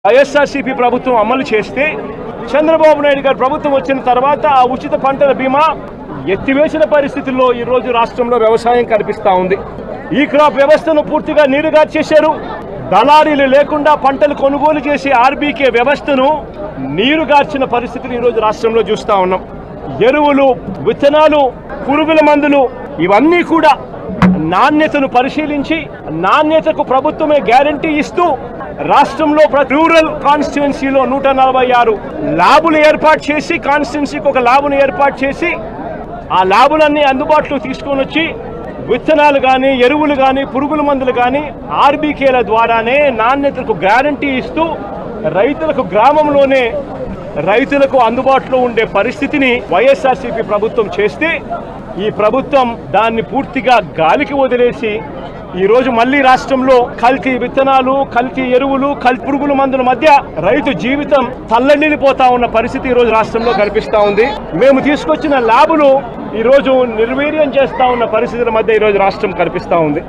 వైఎస్ఆర్సీపీ ప్రభుత్వం అమలు చేస్తే చంద్రబాబు నాయుడు గారు ప్రభుత్వం వచ్చిన తర్వాత ఆ ఉచిత పంటల బీమా ఎత్తివేసిన పరిస్థితుల్లో ఈ రోజు రాష్ట్రంలో వ్యవసాయం కనిపిస్తా ఉంది. ఈ క్రాప్ వ్యవస్థను పూర్తిగా నీరుగార్చేశారు. దళారీలు లేకుండా పంటలు కొనుగోలు చేసే ఆర్బీకే వ్యవస్థను నీరుగార్చిన పరిస్థితులు ఈ రోజు రాష్ట్రంలో చూస్తా ఉన్నాం. ఎరువులు, విత్తనాలు, పురుగుల మందులు ఇవన్నీ కూడా నాణ్యతను పరిశీలించి నాణ్యతకు ప్రభుత్వమే గ్యారంటీ ఇస్తూ రాష్ట్రంలో రూరల్ కాన్స్టిట్యుయెన్సీలో 146 ల్యాబులు ఏర్పాటు చేసి కాన్స్టిట్యుయెన్సీకి ఒక ల్యాబ్ను ఏర్పాటు చేసి ఆ ల్యాబులన్నీ అందుబాటులో తీసుకొని వచ్చి విత్తనాలు కానీ, ఎరువులు కానీ, పురుగుల మందులు కానీ ఆర్బీకేల ద్వారానే నాణ్యతకు గ్యారంటీ ఇస్తూ రైతులకు గ్రామంలోనే రైతులకు అందుబాటులో ఉండే పరిస్థితిని వైఎస్ఆర్సీపీ ప్రభుత్వం చేస్తే ఈ ప్రభుత్వం దాన్ని పూర్తిగా గాలికి వదిలేసి ఈరోజు మళ్లీ రాష్ట్రంలో కల్తీ విత్తనాలు, కల్తీ ఎరువులు, కల్తీ పురుగుల మందుల మధ్య రైతు జీవితం తల్లడిల్లిపోతా ఉన్న పరిస్థితి ఈరోజు రాష్ట్రంలో కనిపిస్తా ఉంది. మేము తీసుకొచ్చిన ల్యాబులు ఈరోజు నిర్వీర్యం చేస్తా ఉన్న పరిస్థితుల మధ్య ఈరోజు రాష్ట్రం కనిపిస్తా ఉంది.